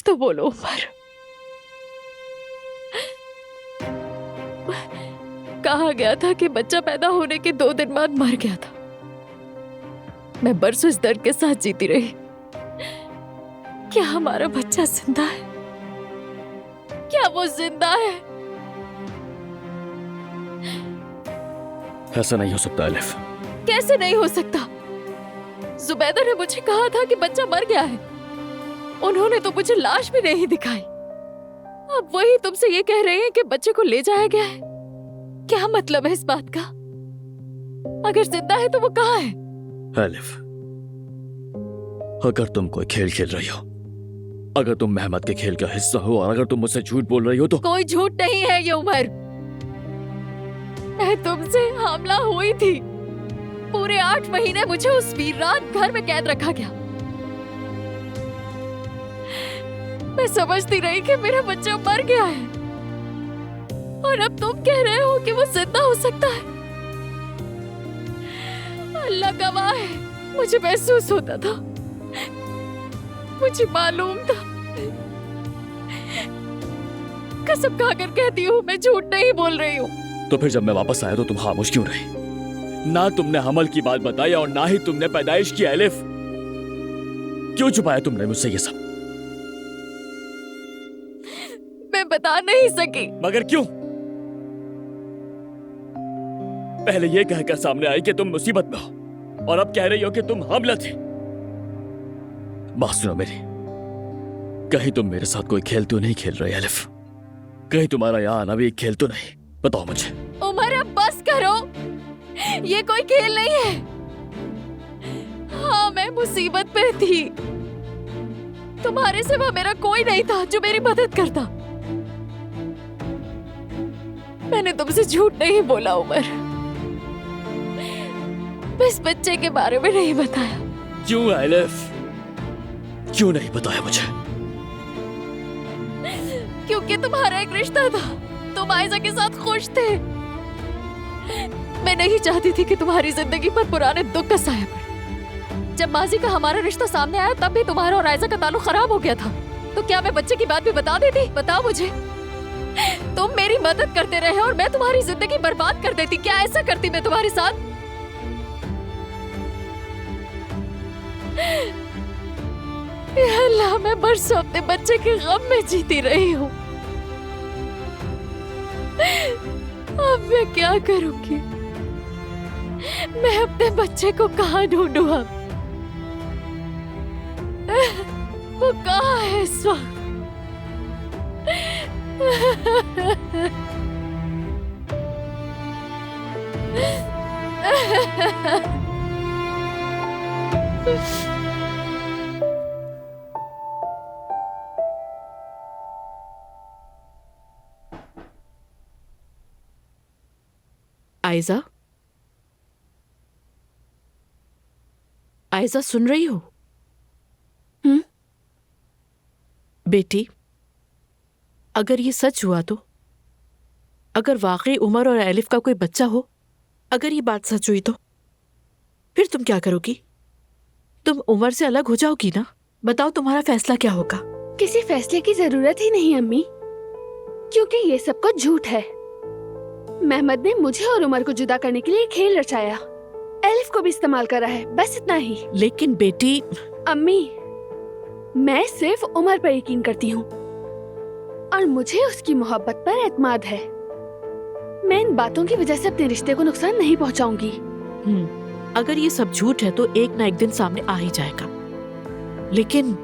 तो बोलो उमर। कहा गया था कि बच्चा पैदा होने के 2 दिन बाद मर गया था। मैं बरसों इस दर्द के साथ जीती रही। क्या हमारा बच्चा जिंदा है? क्या वो जिंदा है? ऐसा नहीं हो सकता एलिफ। कैसे नहीं हो सकता? जुबैदा ने मुझे कहा था कि बच्चा मर गया है। उन्होंने तो मुझे लाश भी नहीं दिखाई। अब वही तुमसे ये कह रहे हैं कि बच्चे को ले जाया गया है। क्या मतलब है इस बात का? अगर जिंदा है तो वो कहाँ है? एलिफ, अगर तुम कोई खेल खेल रही हो, अगर तुम मेहमद के खेल का हिस्सा हो और अगर तुम मुझसे झूठ बोल रही हो तो कोई झूठ नहीं है ये उमर। मैं तुमसे हमला हुई थी। पूरे 8 महीने मुझे उस वीर रात घर में कैद रखा गया। मैं समझती रही कि मेरा बच्चा मर गया है और अब तुम कह रहे हो कि वो जिंदा हो सकता है। अल्लाह गवाह है, मुझे महसूस होता था, मुझे मालूम था। कसम खाकर कहती हूँ मैं झूठ नहीं बोल रही हूँ। तो फिर जब मैं वापस आया तो तुम खामोश क्यों रही? ना तुमने हमल की बात बताई और ना ही तुमने पैदाइश की। एलिफ, क्यों छुपाया तुमने मुझसे ये सब? मैं बता नहीं सकी। मगर क्यों? पहले ये कहकर सामने आई कि तुम मुसीबत में हो और अब कह रही हो कि तुम हमला थे। बात सुनो मेरी, कहीं तुम मेरे साथ कोई खेल तो नहीं खेल रही एलिफ? कहीं तुम्हारा यहाँ आना भी एक खेल तो नहीं? बताओ मुझे। उमर अब बस करो, ये कोई खेल नहीं है। हाँ, मैं मुसीबत में थी। तुम्हारे सिवा मेरा कोई नहीं था जो मेरी मदद करता। मैंने तुमसे झूठ नहीं बोला उमर। बस बच्चे के बारे में नहीं बताया। क्यों एलिफ, क्यों नहीं बताया मुझे? क्योंकि तुम्हारा एक रिश्ता था, तुम आयजा के साथ खुश थे। मैं नहीं चाहती थी कि तुम्हारी जिंदगी पर पुराने दुख का साया पड़े। जब माजी का हमारा रिश्ता सामने आया तब भी तुम्हारा और आयजा का ताल्लुक खराब हो गया था। तो क्या मैं बच्चे की बात भी बता देती? बताओ मुझे। तुम मेरी मदद करते रहे और मैं तुम्हारी जिंदगी बर्बाद कर देती। क्या ऐसा करती मैं तुम्हारे साथ? या अल्लाह, मैं बरसों अपने बच्चे के गम में जीती रही हूँ। अब मैं क्या करूंगी? मैं अपने बच्चे को कहाँ ढूंढूं अब? वो कहाँ है इस वक्त? आयजा, आयजा सुन रही हो? बेटी, अगर ये सच हुआ तो, अगर वाकई उमर और एलिफ का कोई बच्चा हो, अगर ये बात सच हुई तो फिर तुम क्या करोगी? तुम उमर से अलग हो जाओगी ना? बताओ तुम्हारा फैसला क्या होगा? किसी फैसले की जरूरत ही नहीं अम्मी, क्योंकि ये सब कुछ झूठ है। मेहमद ने मुझे और उमर को जुदा करने के लिए खेल रचाया। एलिफ को भी इस्तेमाल करा है, बस इतना ही। लेकिन बेटी, अम्मी, मैं सिर्फ उमर पर यकीन करती हूँ और मुझे उसकी मोहब्बत पर एतमाद है। मैं इन बातों की वजह से अपने रिश्ते को नुकसान नहीं पहुँचाऊंगी। अगर ये सब झूठ है तो एक ना एक दिन सामने आ ही जाएगा। लेकिन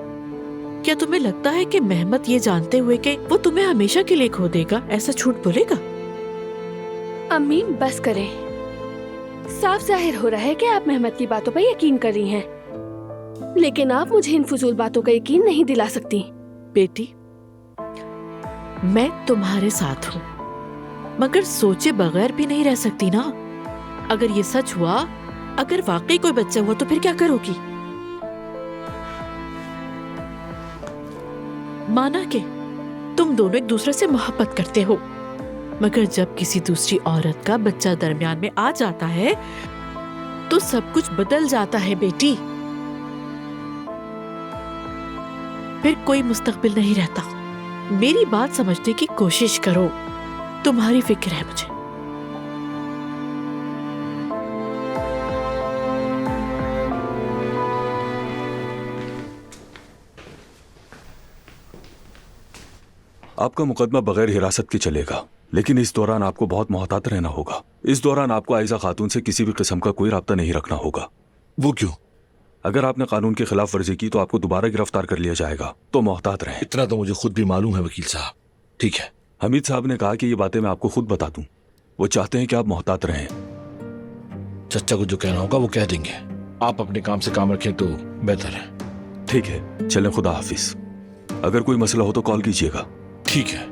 क्या तुम्हें लगता है कि मेहमद ये जानते हुए कि वो तुम्हें हमेशा के लिए खो देगा, ऐसा झूठ बोलेगा? अम्मी बस करें। साफ जाहिर हो रहा है कि आप मेहमद की बातों पर यकीन कर रही हैं, लेकिन आप मुझे इन फजूल बातों का यकीन नहीं दिला सकती। बेटी, मैं तुम्हारे साथ हूँ, मगर सोचे बगैर भी नहीं रह सकती ना। अगर ये सच हुआ, अगर वाकई कोई बच्चा हुआ तो फिर क्या करोगी? माना कि तुम दोनों एक दूसरे से मोहब्बत करते हो, मगर जब किसी दूसरी औरत का बच्चा दरमियान में आ जाता है तो सब कुछ बदल जाता है बेटी। फिर कोई मुस्तकबिल नहीं रहता। मेरी बात समझने की कोशिश करो, तुम्हारी फिक्र है मुझे। आपका मुकदमा बगैर हिरासत के चलेगा, लेकिन इस दौरान आपको बहुत मोहतात रहना होगा। इस दौरान आपको आयजा खातून से किसी भी किस्म का कोई राब्ता नहीं रखना होगा। वो क्यों? अगर आपने कानून की खिलाफ वर्जी की तो आपको दोबारा गिरफ्तार कर लिया जाएगा, तो मोहतात रहें। इतना तो मुझे खुद भी मालूम है वकील साहब। ठीक है। हमीद साहब ने कहा कि ये बातें मैं आपको खुद बता दूं। वो चाहते हैं कि आप मोहतात रहें। चचा को जो कहना होगा वो कह देंगे। आप अपने काम से काम रखें तो बेहतर है। ठीक है, चलें, खुदा हाफिज। अगर कोई मसला हो तो कॉल कीजिएगा। ठीक है,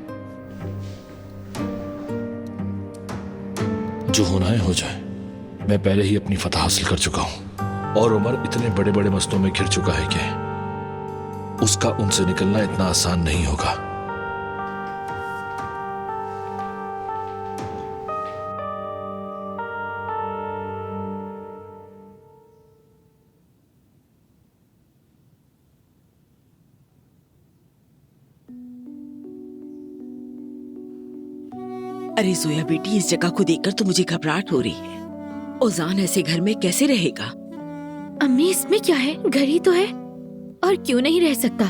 जो होना है हो जाए। मैं पहले ही अपनी फतह हासिल कर चुका हूं और उमर इतने बड़े बड़े मसलों में घिर चुका है कि उसका उनसे निकलना इतना आसान नहीं होगा। अरे जोया बेटी, इस जगह को देखकर तो मुझे घबराहट हो रही है। ओजान ऐसे घर में कैसे रहेगा? अम्मी, इसमें क्या है, घर ही तो है, और क्यों नहीं रह सकता?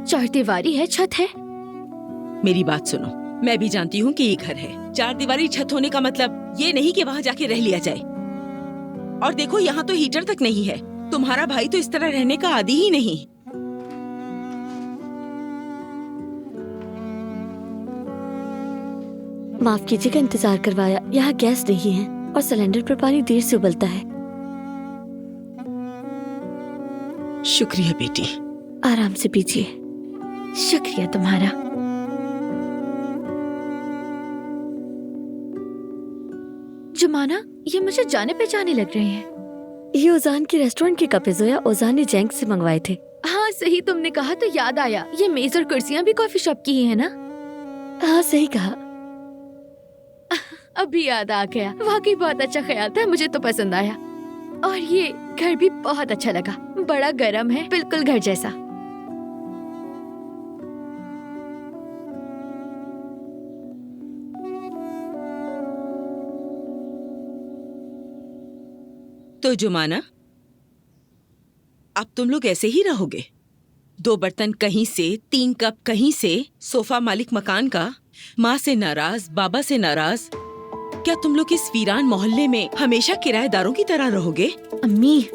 चारदीवारी है, छत है। मेरी बात सुनो, मैं भी जानती हूँ कि ये घर है। चार दीवारी छत होने का मतलब ये नहीं कि वहाँ जाके रह लिया जाए। और देखो, यहाँ तो हीटर तक नहीं है। तुम्हारा भाई तो इस तरह रहने का आदी ही नहीं। माफ कीजिएगा, इंतजार करवाया। यहाँ गैस नहीं है और सिलेंडर पर पानी देर से उबलता है। शुक्रिया बेटी। आराम से पीजिए। शुक्रिया तुम्हारा। जुमाना, ये मुझे जाने पहचाने लग रहे हैं। ये ओजान के रेस्टोरेंट के कप है जोया। ओजान ने जैंग से मंगवाए थे। हाँ सही, तुमने कहा तो याद आया, ये मेज और कुर्सियाँ भी कॉफी शॉप की ही है ना? हाँ सही कहा। अभी याद आ गया। वाकई बहुत अच्छा ख्याल था, मुझे तो पसंद आया। और ये घर भी बहुत अच्छा लगा। बड़ा गर्म है, बिल्कुल घर जैसा। तो जुमाना, अब तुम लोग ऐसे ही रहोगे? 2 बर्तन कहीं से, 3 कप कहीं से, सोफा मालिक मकान का, माँ से नाराज, बाबा से नाराज। क्या तुम लोग इस वीरान मोहल्ले में हमेशा किराएदारों की तरह रहोगे? अम्मी,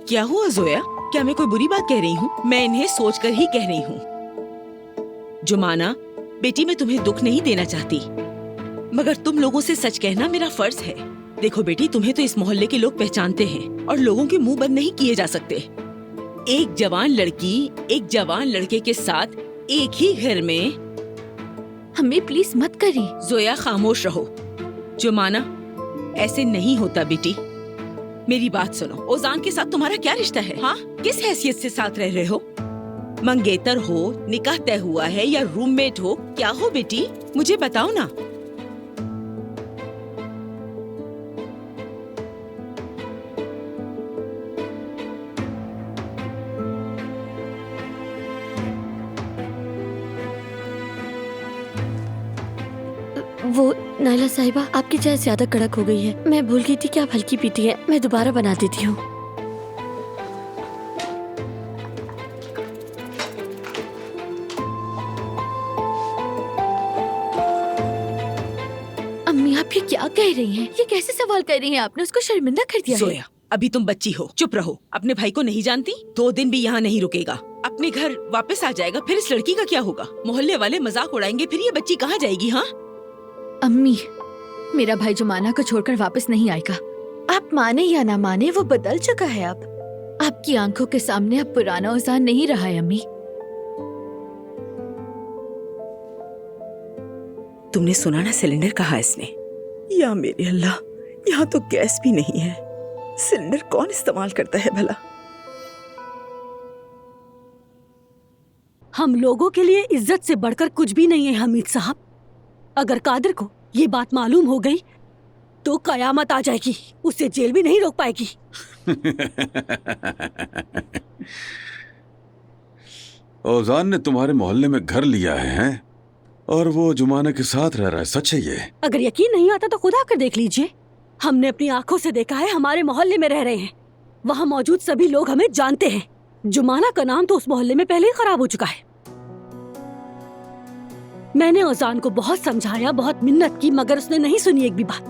क्या हुआ जोया? क्या मैं कोई बुरी बात कह रही हूँ? मैं इन्हें सोचकर ही कह रही हूँ। जुमाना बेटी, मैं तुम्हें दुख नहीं देना चाहती, मगर तुम लोगों से सच कहना मेरा फर्ज है। देखो बेटी, तुम्हें तो इस मोहल्ले के लोग पहचानते हैं और लोगों के मुंह बंद नहीं किए जा सकते। एक जवान लड़की एक जवान लड़के के साथ एक ही घर में। हमें प्लीज मत करिए। जोया खामोश रहो। जुमाना, ऐसे नहीं होता बेटी। मेरी बात सुनो, ओजान के साथ तुम्हारा क्या रिश्ता है? हाँ, किस हैसियत से साथ रह रहे हो? मंगेतर हो, निकाह तय हुआ है, या रूममेट हो? क्या हो बेटी, मुझे बताओ ना। वो नाइला साहिबा, आपकी चाय ज्यादा कड़क हो गई है। मैं भूल गई थी कि आप हल्की पीती हैं। मैं दोबारा बना देती हूँ। अम्मी, आप ये क्या कह रही हैं? ये कैसे सवाल कर रही हैं? आपने उसको शर्मिंदा कर दिया है। जोया, अभी तुम बच्ची हो, चुप रहो। अपने भाई को नहीं जानती? 2 दिन भी यहाँ नहीं रुकेगा, अपने घर वापस आ जाएगा। फिर इस लड़की का क्या होगा? मोहल्ले वाले मजाक उड़ाएंगे, फिर ये बच्ची कहाँ जाएगी? हाँ अम्मी, मेरा भाई जुमाना को छोड़कर वापस नहीं आएगा। आप माने या ना माने, वो बदल चुका है। अब आपकी आंखों के सामने अब पुराना ओजान नहीं रहा है। अम्मी, तुमने सुना ना, सिलेंडर कहा इसने? या मेरे अल्लाह, यहाँ तो गैस भी नहीं है। सिलेंडर कौन इस्तेमाल करता है भला? हम लोगों के लिए इज्जत से बढ़कर कुछ भी नहीं है हमीद साहब। अगर कादिर को ये बात मालूम हो गई तो कयामत आ जाएगी, उसे जेल भी नहीं रोक पाएगी। औजान ने तुम्हारे मोहल्ले में घर लिया है, हैं? और वो जुमाना के साथ रह रहा है, सच है ये? अगर यकीन नहीं आता तो खुद आकर देख लीजिए। हमने अपनी आंखों से देखा है, हमारे मोहल्ले में रह रहे हैं। वहाँ मौजूद सभी लोग हमें जानते हैं। जुमाना का नाम तो उस मोहल्ले में पहले ही खराब हो चुका है। मैंने औजान को बहुत समझाया, बहुत मिन्नत की, मगर उसने नहीं सुनी एक भी बात।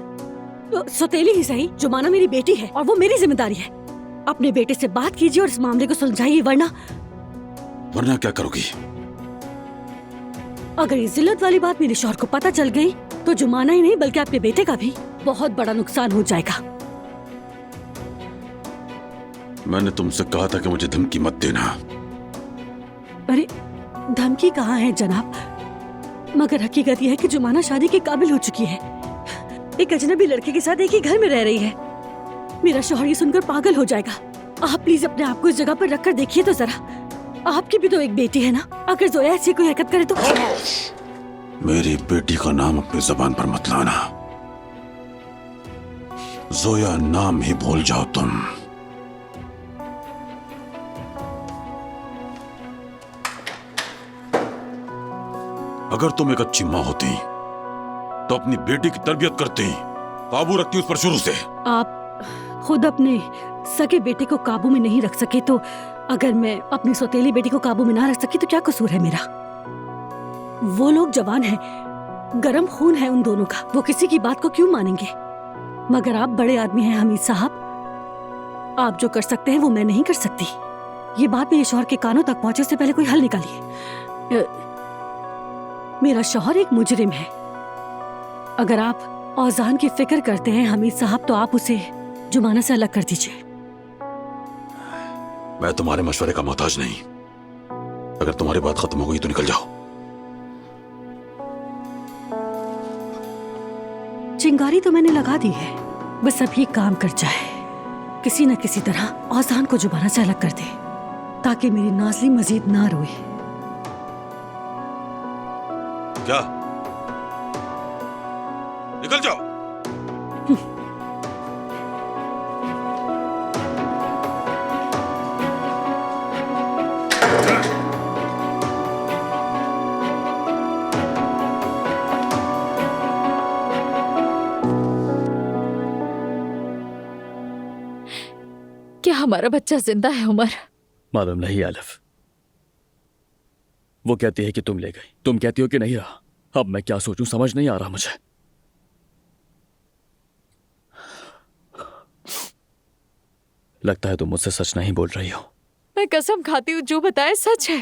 तो सौतेली ही सही, जुमाना मेरी बेटी है और वो मेरी जिम्मेदारी है। अपने बेटे से बात कीजिए और इस मामले को सुलझाइए, वरना क्या करोगी? अगर ये जिल्लत वाली बात मेरे शौहर को पता चल गई तो जुमाना ही नहीं बल्कि आपके बेटे का भी बहुत बड़ा नुकसान हो जाएगा। मैंने तुमसे कहा था कि मुझे धमकी मत देना। अरे धमकी कहाँ है जनाब, मगर हकीकत यह है कि जुमाना शादी के काबिल हो चुकी है। एक अजनबी लड़के के साथ एक ही घर में रह रही है। मेरा शौहर ये सुनकर पागल हो जाएगा। आप प्लीज अपने आप को इस जगह पर रखकर देखिए तो जरा। आपकी भी तो एक बेटी है ना, अगर जोया ऐसी कोई हरकत करे तो। मेरी बेटी का नाम अपनी जबान पर मत लाना। जोया नाम ही भूल जाओ तुम। अगर तुम एक अच्छी माँ होती तो अपनी बेटी की तरबियत करती, काबू रखती उस पर शुरू से। आप खुद अपने सगे बेटे को काबू में नहीं रख सके तो अगर मैं अपनी सौतेली बेटी को काबू में ना रख सकी तो क्या कसूर है मेरा? वो लोग जवान हैं, गरम खून है उन दोनों का, वो किसी की बात को क्यों मानेंगे? मगर आप बड़े आदमी हैं हमीद साहब, आप जो कर सकते हैं वो मैं नहीं कर सकती। ये बात मेरे शौहर के कानों तक पहुंचे उससे पहले कोई हल निकालिए। मेरा शौहर एक मुजरिम है। अगर आप औजान की फिक्र करते हैं हमीद साहब तो आप उसे जुमाना से अलग कर दीजिए। मैं तुम्हारे मशवरे का मोहताज नहीं। अगर तुम्हारी बात खत्म हो गई तो निकल जाओ। चिंगारी तो मैंने लगा दी है, बस अब ये काम कर जाए, किसी न किसी तरह औजान को जुबाना से अलग कर दे ताकि मेरी नाज़ली मजीद ना रोए। क्या? निकल जाओ। क्या हमारा बच्चा जिंदा है उमर? मालूम नहीं आलिफ। वो कहती है कि तुम ले गई, तुम कहती हो कि नहीं रहा। अब मैं क्या सोचूं समझ नहीं आ रहा मुझे। लगता है तुम मुझसे सच नहीं बोल रही हो। मैं कसम खाती हूँ जो बताए सच है।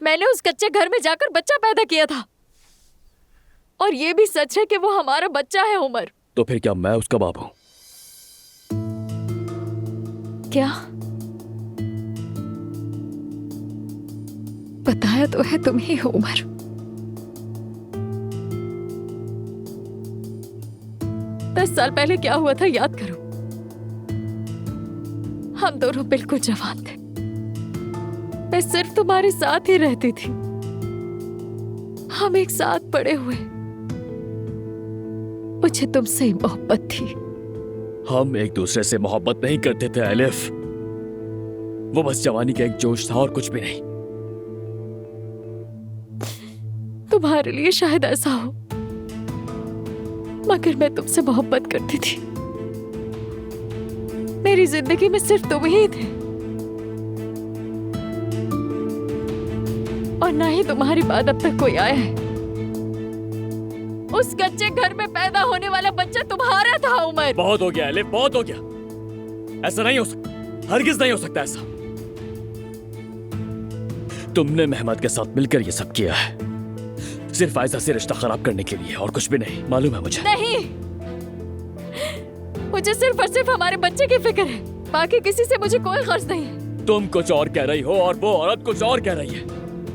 मैंने उस कच्चे घर में जाकर बच्चा पैदा किया था और ये भी सच है कि वो हमारा बच्चा है उमर। तो फिर क्या मैं उसका बाप हूं? क्या? बताया तो है तुम ही हो उमर। दस साल पहले क्या हुआ था याद करो। हम दोनों बिल्कुल जवान थे। मैं सिर्फ तुम्हारे साथ ही रहती थी। हम एक साथ बड़े हुए। मुझे तुमसे ही मोहब्बत थी। हम एक दूसरे से मोहब्बत नहीं करते थे आलिफ। वो बस जवानी का एक जोश था और कुछ भी नहीं। तुम्हारे लिए शायद ऐसा हो, मगर मैं तुमसे मोहब्बत करती थी। मेरी जिंदगी में सिर्फ तुम ही थे और ना ही तुम्हारी बाद अब तक कोई आया है। उस कच्चे घर में पैदा होने वाला बच्चा तुम्हारा था उमर। बहुत हो गया आलिफ, बहुत हो गया। ऐसा नहीं हो सकता, हरगिज नहीं हो सकता ऐसा। तुमने मेहमद के साथ मिलकर ये सब किया है सिर्फ आयशा से रिश्ता खराब करने के लिए और कुछ भी नहीं। मालूम है मुझे। नहीं, मुझे सिर्फ और सिर्फ हमारे बच्चे की फिक्र है। बाकी किसी से मुझे कोई गर्ज नहीं है। तुम कुछ और कह रही हो और वो औरत कुछ और कह रही है।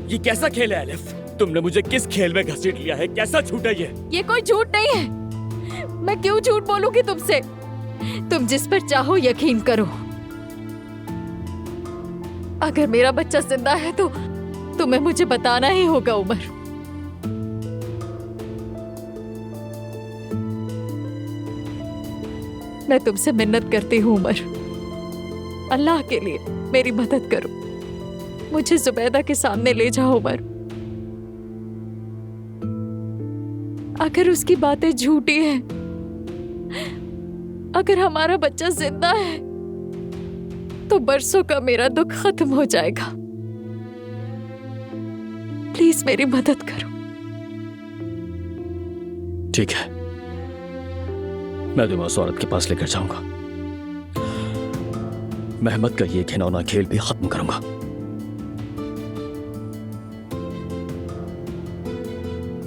ये कैसा खेल है आलिफ? तुमने मुझे किस खेल में घसीट लिया है? कैसा झूठ है ये कोई झूठ नहीं है। मैं क्यों झूठ बोलूंगी तुमसे? तुम जिस पर चाहो यकीन करो। अगर मेरा बच्चा जिंदा है तो तुम्हें मुझे बताना ही होगा उमर। मैं तुमसे मिन्नत करती हूँ उमर, अल्लाह के लिए मेरी मदद करो। मुझे जुबैदा के सामने ले जाओ उमर। अगर उसकी बातें झूठी हैं, अगर हमारा बच्चा जिंदा है, तो बरसों का मेरा दुख खत्म हो जाएगा। प्लीज मेरी मदद करो। ठीक है, मैं तुम्हें उस औरत के पास लेकर जाऊंगा। मेहमद का ये घिनौना खेल भी खत्म करूंगा।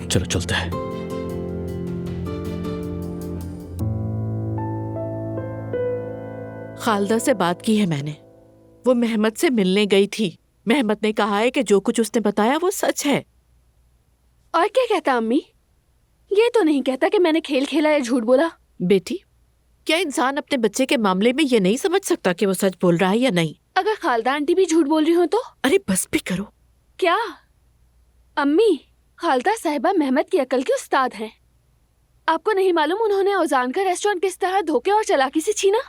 चलो चलते हैं। खालदा से बात की है मैंने। वो मेहमद से मिलने गई थी। मेहमद ने कहा है कि जो कुछ उसने बताया वो सच है। और क्या कहता अम्मी? ये तो नहीं कहता कि मैंने खेल खेला या झूठ बोला। बेटी, क्या इंसान अपने बच्चे के मामले में ये नहीं समझ सकता कि वो सच बोल रहा है या नहीं? अगर खालदा आंटी भी झूठ बोल रही हो तो? अरे बस भी करो। क्या अम्मी, खालदा साहिबा मेहमद की अकल के उस्ताद हैं। आपको नहीं मालूम उन्होंने औजान का रेस्टोरेंट किस तरह धोखे और चालाकी से छीना?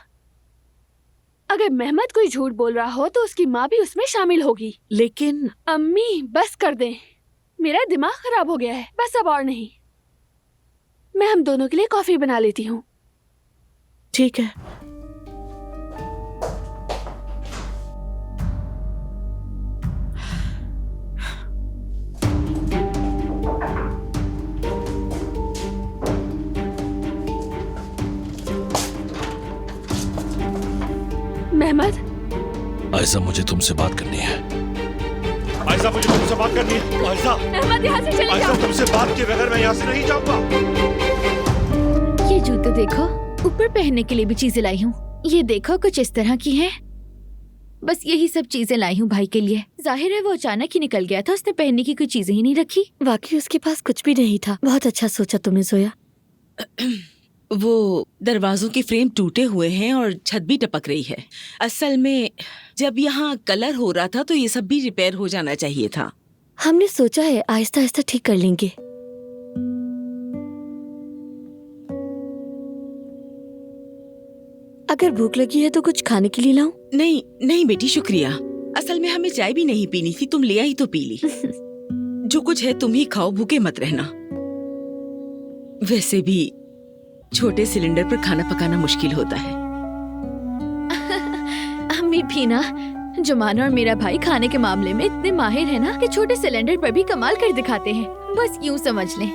अगर मेहमद कोई झूठ बोल रहा हो तो उसकी माँ भी उसमें शामिल होगी। लेकिन अम्मी बस कर दें, मेरा दिमाग खराब हो गया है, बस अब और नहीं। मैं हम दोनों के लिए कॉफी बना लेती हूँ। ठीक है। मेहमद, आयशा, मुझे तुमसे बात करनी है। आयशा, मुझे तुमसे बात करनी है। आयशा, मेहमद यहाँ से चले आयशा, जाओ। तुमसे बात किए बगैर मैं यहाँ से नहीं जाऊंगा। ये जूते देखो, ऊपर पहनने के लिए भी चीजें लाई हूँ। ये देखो कुछ इस तरह की हैं। बस यही सब चीजें लाई हूँ भाई के लिए। जाहिर है वो अचानक ही निकल गया था, उसने पहनने की कोई चीजें ही नहीं रखी। वाकई उसके पास कुछ भी नहीं था। बहुत अच्छा सोचा तुमने जोया। वो दरवाजों के फ्रेम टूटे हुए हैं और छत भी टपक रही है। असल में जब यहाँ कलर हो रहा था तो ये सब भी रिपेयर हो जाना चाहिए था। हमने सोचा है आहिस्ता आहिस्ता ठीक कर लेंगे। अगर भूख लगी है तो कुछ खाने के लिए लाऊं? नहीं नहीं बेटी, शुक्रिया। असल में हमें चाय भी नहीं पीनी थी, तुम ले आई तो पी ली। जो कुछ है तुम ही खाओ, भूखे मत रहना। वैसे भी छोटे सिलेंडर पर खाना पकाना मुश्किल होता है। अम्मी भी ना, जुमाना और मेरा भाई खाने के मामले में इतने माहिर है ना कि छोटे सिलेंडर पर भी कमाल कर दिखाते हैं। बस यूं समझ लें।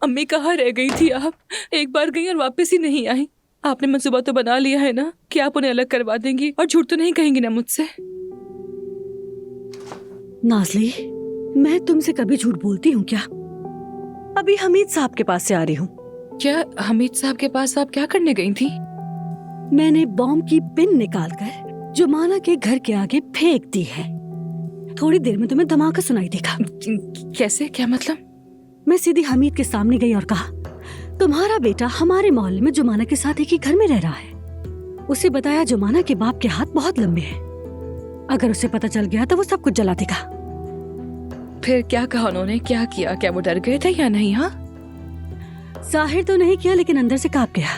अम्मी कहाँ रह गई थी आप? एक बार गई और वापस ही नहीं आई। आपने मंसूबा तो बना लिया है ना कि आप उन्हें अलग करवा देंगी और झूठ तो नहीं कहेंगी ना मुझसे? नाज़ली, मैं तुमसे कभी झूठ बोलती हूँ क्या? अभी हमीद साहब के पास से आ रही हूँ। क्या हमीद साहब के पास आप क्या करने गई थी? मैंने बॉम्ब की पिन निकालकर जुमाना के घर के आगे फेंक दी है। थोड़ी देर में तुम्हें धमाका सुनाई देगा। कैसे? क्या मतलब? मैं सीधी हमीद के सामने गई और कहा, तुम्हारा बेटा हमारे मोहल्ले में जुमाना के साथ एक ही घर में रह रहा है। उसे बताया जुमाना के बाप के हाथ बहुत लंबे हैं, अगर उसे पता चल गया तो वो सब कुछ जला देगा। फिर क्या कहा उन्होंने? क्या किया? क्या वो डर गए थे या नहीं? हाँ, जाहिर तो नहीं किया लेकिन अंदर से कांप गया।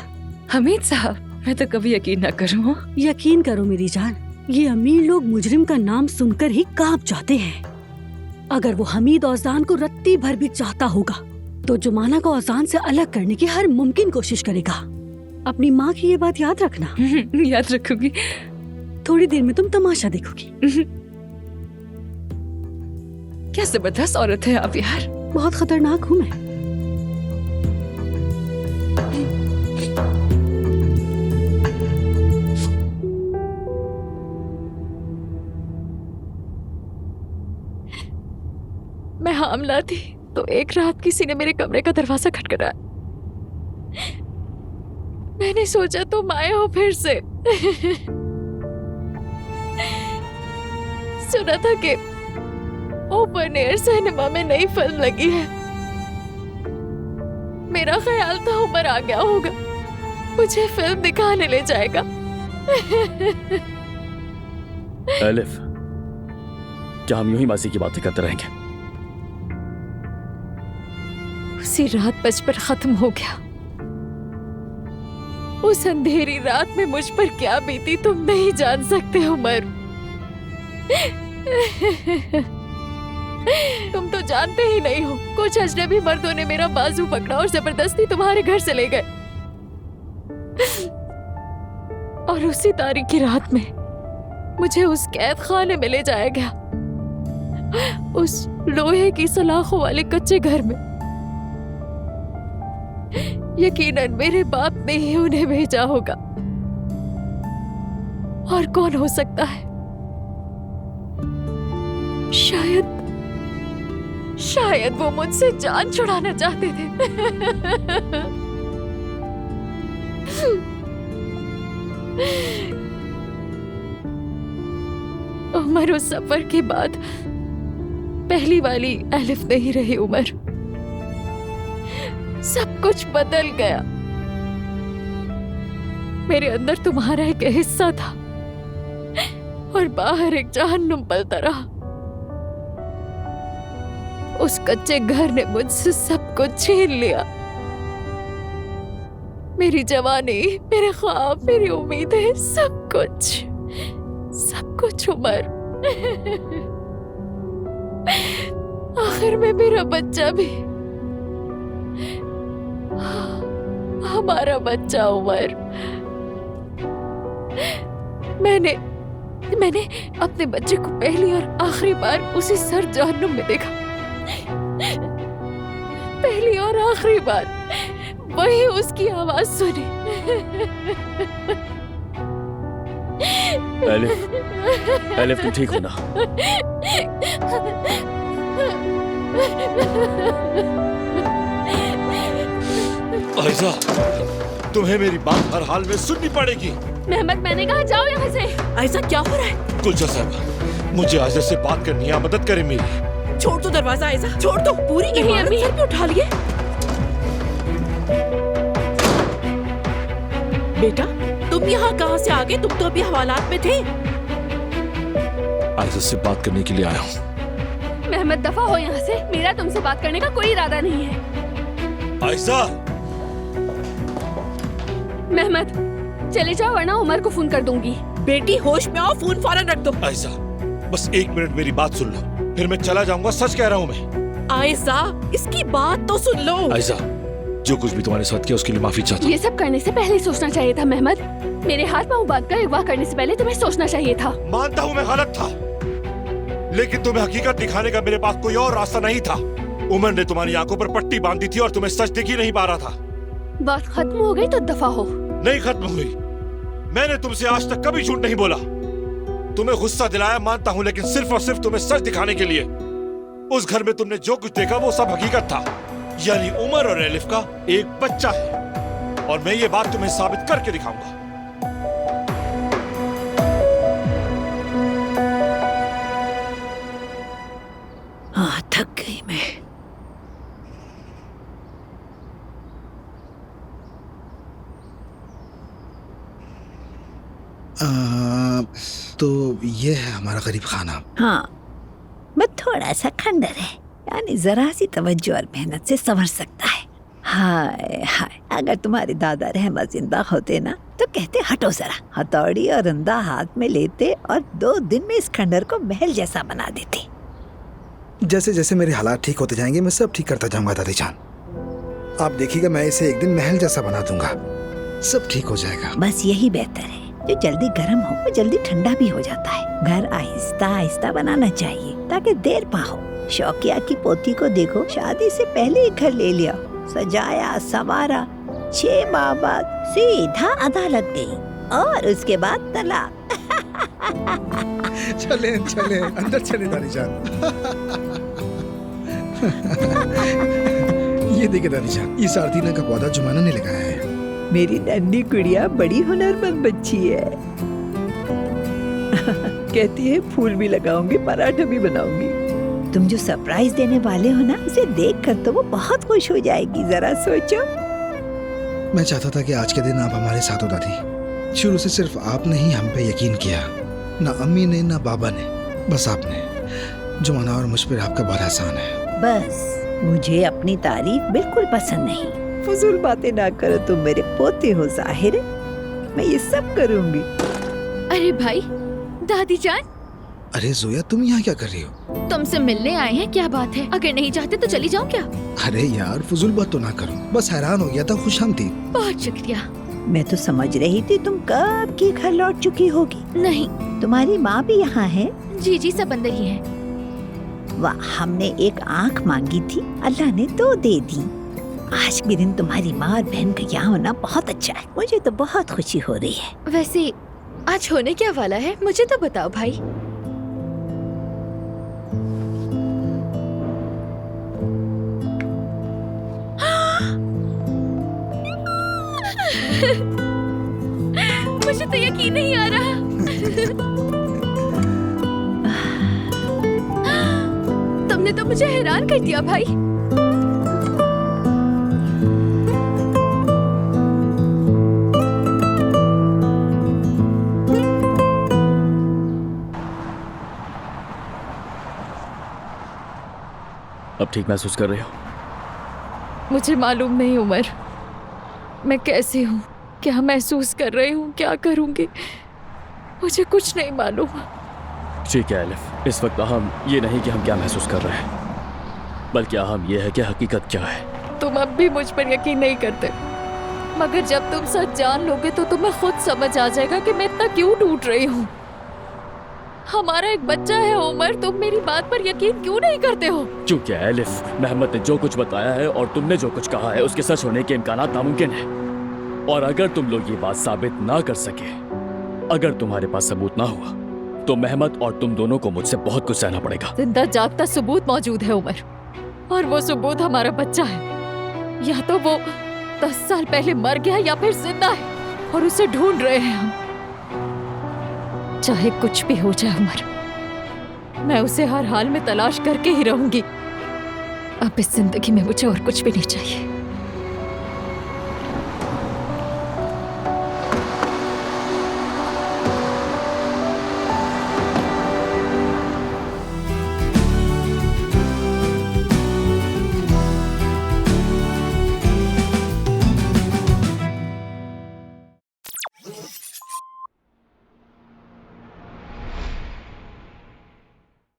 हमीद साहब, मैं तो कभी यकीन न करूँ। यकीन करो मेरी जान, ये अमीर लोग मुजरिम का नाम सुनकर ही कांप जाते हैं। अगर वो हमीद औजान को रत्ती भर भी चाहता होगा तो जुमाना को औजान से अलग करने की हर मुमकिन कोशिश करेगा। अपनी माँ की ये बात याद रखना। याद रखूंगी। थोड़ी देर में तुम तमाशा देखोगी। क्या जबरदस्त औरत है आप यार। बहुत खतरनाक हूँ मैं। मैं हामला थी तो एक रात किसी ने मेरे कमरे का दरवाजा खटखटाया। मैंने सोचा तुम आए हो फिर से। सुना था कि ओपन एयर सिनेमा में नई फिल्म लगी है। मेरा ख्याल था उमर आ गया होगा, मुझे फिल्म दिखाने ले जाएगा। एलिफ, क्या हम यूं ही मासी की बातें करते रहेंगे? उसी रात बचपन खत्म हो गया। उस अंधेरी रात में मुझ पर क्या बीती तुम नहीं जान सकते उमर। तुम तो जानते ही नहीं हो, कुछ अजनबी मर्दों ने मेरा बाजू पकड़ा और जबरदस्ती तुम्हारे घर से ले गए। और उसी तारीख की रात में मुझे उस कैद खाने में ले जाया गया, उस लोहे की सलाखों वाले कच्चे घर में। यकीनन मेरे बाप ने ही उन्हें भेजा होगा, और कौन हो सकता है? शायद वो मुझसे जान छुड़ाना चाहते थे। उमर, उस सफर के बाद पहली वाली एलिफ नहीं रही उमर। सब कुछ बदल गया। मेरे अंदर तुम्हारा एक हिस्सा था और बाहर एक जहन्नुम पलता रहा। उस कच्चे घर ने मुझसे सब कुछ छीन लिया। मेरी जवानी, मेरे ख्वाब, मेरी उम्मीदें, सब कुछ उमर। आखिर में मेरा बच्चा भी, हमारा बच्चा उमर। मैंने अपने बच्चे को पहली और आखिरी बार उसी सर जहन्नुम में देखा। पहली और आखिरी बार वही उसकी आवाज सुनी। एलिफ तुम ठीक हो ना? आयशा, तुम्हें मेरी बात हर हाल में सुननी पड़ेगी। मेहमद, मैंने कहा जाओ यहाँ से। ऐसा क्या हो रहा है? गुलजार साहब, मुझे आयशा से बात करनी है, मदद करें मेरी। छोड़ दो दरवाजा ऐसा, छोड़ दो। पूरी इमारत सर पे उठा लिए। बेटा, तुम यहाँ कहाँ से आ गए? तुम तो अभी हवालात में थे। आयशा से बात करने के लिए आया हूँ। मेहमद, दफा हो यहाँ से। मेरा तुमसे बात करने का कोई इरादा नहीं है। आयशा! मेहमद, चले जाओ वरना उमर को फोन कर दूंगी। बेटी, होश में आओ, फोन फौरन रख दो। आयशा, बस 1 मिनट मेरी बात सुन लो, फिर मैं चला जाऊंगा। सच कह रहा हूँ मैं। आयशा, इसकी बात तो सुन लो। आयशा, जो कुछ भी तुम्हारे साथ किया उसके लिए माफी चाहता हूँ। ये सब करने से पहले सोचना चाहिए था मेहमद। मेरे हाथ पांव बांध कर अगवा करने से पहले तुम्हें सोचना चाहिए था। मानता हूँ मैं गलत था, लेकिन तुम्हें हकीकत दिखाने का मेरे पास कोई और रास्ता नहीं था। उमर ने तुम्हारी आंखों पर पट्टी बांधी थी और तुम्हें सच दिख ही नहीं पा रहा था। बात खत्म हो गई तो दफा हो। नहीं खत्म हुई। मैंने तुमसे आज तक कभी झूठ नहीं बोला। तुम्हें गुस्सा दिलाया मानता हूँ, लेकिन सिर्फ और सिर्फ तुम्हें सच दिखाने के लिए। उस घर में तुमने जो कुछ देखा वो सब हकीकत था, यानी उमर और एलिफ का एक बच्चा है, और मैं ये बात तुम्हें साबित करके दिखाऊंगा। हाँ, थक गई मैं। तो ये है हमारा गरीब खाना। हाँ, बस थोड़ा सा खंडर है, यानी जरा सी तवज्जो और मेहनत से संवर सकता है। हाय हाय, अगर तुम्हारे दादा रहमत जिंदा होते ना तो कहते हटो जरा, हथौड़ी और रंदा हाथ में लेते और 2 दिन में इस खंडर को महल जैसा बना देते। जैसे जैसे मेरे हालात ठीक होते जाएंगे मैं सब ठीक करता जाऊंगा दादी जान। आप देखिएगा, मैं इसे एक दिन महल जैसा बना दूंगा, सब ठीक हो जाएगा। बस यही बेहतर है, जो जल्दी गर्म हो वो जल्दी ठंडा भी हो जाता है। घर आहिस्ता आहिस्ता बनाना चाहिए ताकि देर पा हो। शौकिया की पोती को देखो, शादी से पहले ही घर ले लिया, सजाया संवारा, 6 माह बाद सीधा अदालत गई और उसके बाद तलाक। चले चले अंदर चले दादी जान। ये देखिए दादी जान, इस आरतीना का पौधा जुमाना ने लगाया है। मेरी नन्ही गुड़िया बड़ी हुनरमंद बच्ची है। कहती है फूल भी लगाऊंगी, पराठा भी बनाऊंगी। तुम जो सरप्राइज देने वाले हो ना, उसे देखकर तो वो बहुत खुश हो जाएगी। जरा सोचो। मैं चाहता था कि आज के दिन आप हमारे साथ हो दादी। शुरू से सिर्फ आपने ही हम पे यकीन किया, ना अम्मी ने ना बाबा ने, बस आपने। जुमाना और मुझ पर आपका बड़ा एहसान है। बस मुझे अपनी तारीफ बिल्कुल पसंद नहीं। फजूल बातें ना करो, तुम मेरे पोते हो जाहिर है, मैं ये सब करूंगी। अरे भाई, दादी जान, अरे जोया तुम यहाँ क्या कर रही हो? तुमसे मिलने आए हैं, क्या बात है? अगर नहीं चाहते तो चली जाऊं क्या? अरे यार फजूल बात तो ना करो, बस हैरान हो गया था, खुशामदीद। बहुत शुक्रिया। मैं तो समझ रही थी तुम कब की घर लौट चुकी होगी। नहीं, तुम्हारी माँ भी यहाँ है? जी जी, सब अंदर ही है। वाह, हमने एक आँख मांगी थी, अल्लाह ने 2 दे दी। आज के दिन तुम्हारी माँ और बहन का यहाँ होना बहुत अच्छा है, मुझे तो बहुत खुशी हो रही है। वैसे आज होने क्या वाला है, मुझे तो बताओ भाई। मुझे तो यकीन नहीं आ रहा। तुमने तो मुझे हैरान कर दिया भाई। अब ठीक महसूस कर रहे हो? मुझे मालूम नहीं उमर, मैं कैसी हूँ, क्या महसूस कर रही हूँ, क्या करूँगी, मुझे कुछ नहीं मालूम। ठीक है एलिफ, इस वक्त अहम ये नहीं कि हम क्या महसूस कर रहे हैं, बल्कि अहम ये है कि हकीकत क्या है। तुम अब भी मुझ पर यकीन नहीं करते, मगर जब तुम सच जान लोगे तो तुम्हें खुद समझ आ जाएगा कि मैं इतना क्यों टूट रही हूँ। हमारा एक बच्चा है उमर, तुम मेरी बात पर यकीन क्यों नहीं करते हो? क्योंकि एलिफ, मोहम्मद ने जो कुछ बताया है और तुमने जो कुछ कहा है उसके सच होने के इम्कानात नामुमकिन है। और अगर तुम लोग ये बात साबित ना कर सके, अगर तुम्हारे पास सबूत ना हुआ, तो मोहम्मद और तुम दोनों को मुझसे बहुत कुछ सहना पड़ेगा। जिंदा जागता सबूत मौजूद है उमर, और वो सबूत हमारा बच्चा है। या तो वो 10 साल पहले मर गया या फिर जिंदा है, और उसे ढूंढ रहे हैं हम। चाहे कुछ भी हो जाए उमर, मैं उसे हर हाल में तलाश करके ही रहूंगी। अब इस जिंदगी में मुझे और कुछ भी नहीं चाहिए।